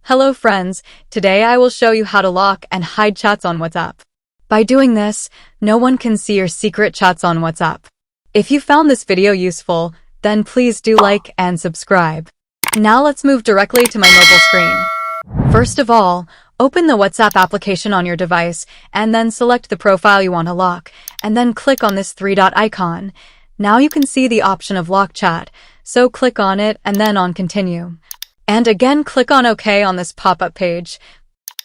Hello friends, today I will show you how to lock and hide chats on WhatsApp. By doing this, no one can see your secret chats on WhatsApp. If you found this video useful, then please do like and subscribe. Now let's move directly to my mobile screen. First of all, open the WhatsApp application on your device and then select the profile you want to lock and then click on this three-dot icon. Now you can see the option of lock chat, so click on it and then on continue. And again, click on OK on this pop-up page.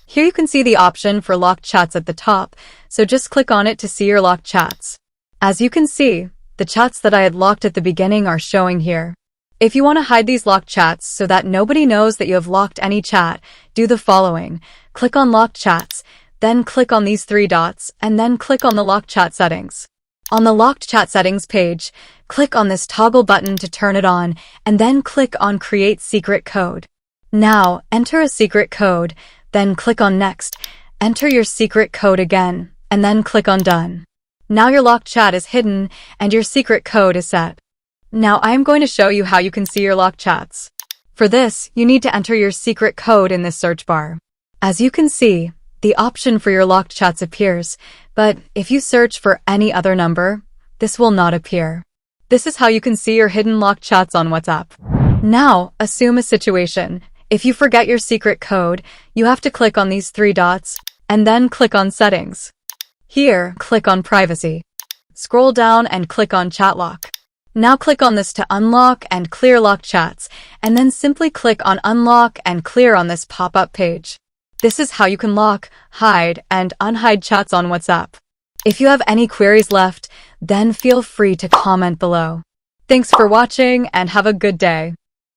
Here you can see the option for locked chats at the top, so just click on it to see your locked chats. As you can see, the chats that I had locked at the beginning are showing here. If you want to hide these locked chats so that nobody knows that you have locked any chat, do the following. Click on Locked Chats, then click on these three dots, and then click on the Locked Chat settings. On the Locked Chat settings page, click on this toggle button to turn it on, and then click on Create Secret Code. Now, enter a secret code, then click on Next, enter your secret code again, and then click on Done. Now your locked chat is hidden, and your secret code is set. Now I am going to show you how you can see your locked chats. For this, you need to enter your secret code in this search bar. As you can see, the option for your locked chats appears, but if you search for any other number, this will not appear. This is how you can see your hidden locked chats on WhatsApp. Now, assume a situation. If you forget your secret code, you have to click on these three dots, and then click on Settings. Here, click on Privacy. Scroll down and click on Chat Lock. Now click on this to unlock and clear locked chats, and then simply click on Unlock and Clear on this pop-up page. This is how you can lock, hide, and unhide chats on WhatsApp. If you have any queries left, then feel free to comment below. Thanks for watching and have a good day.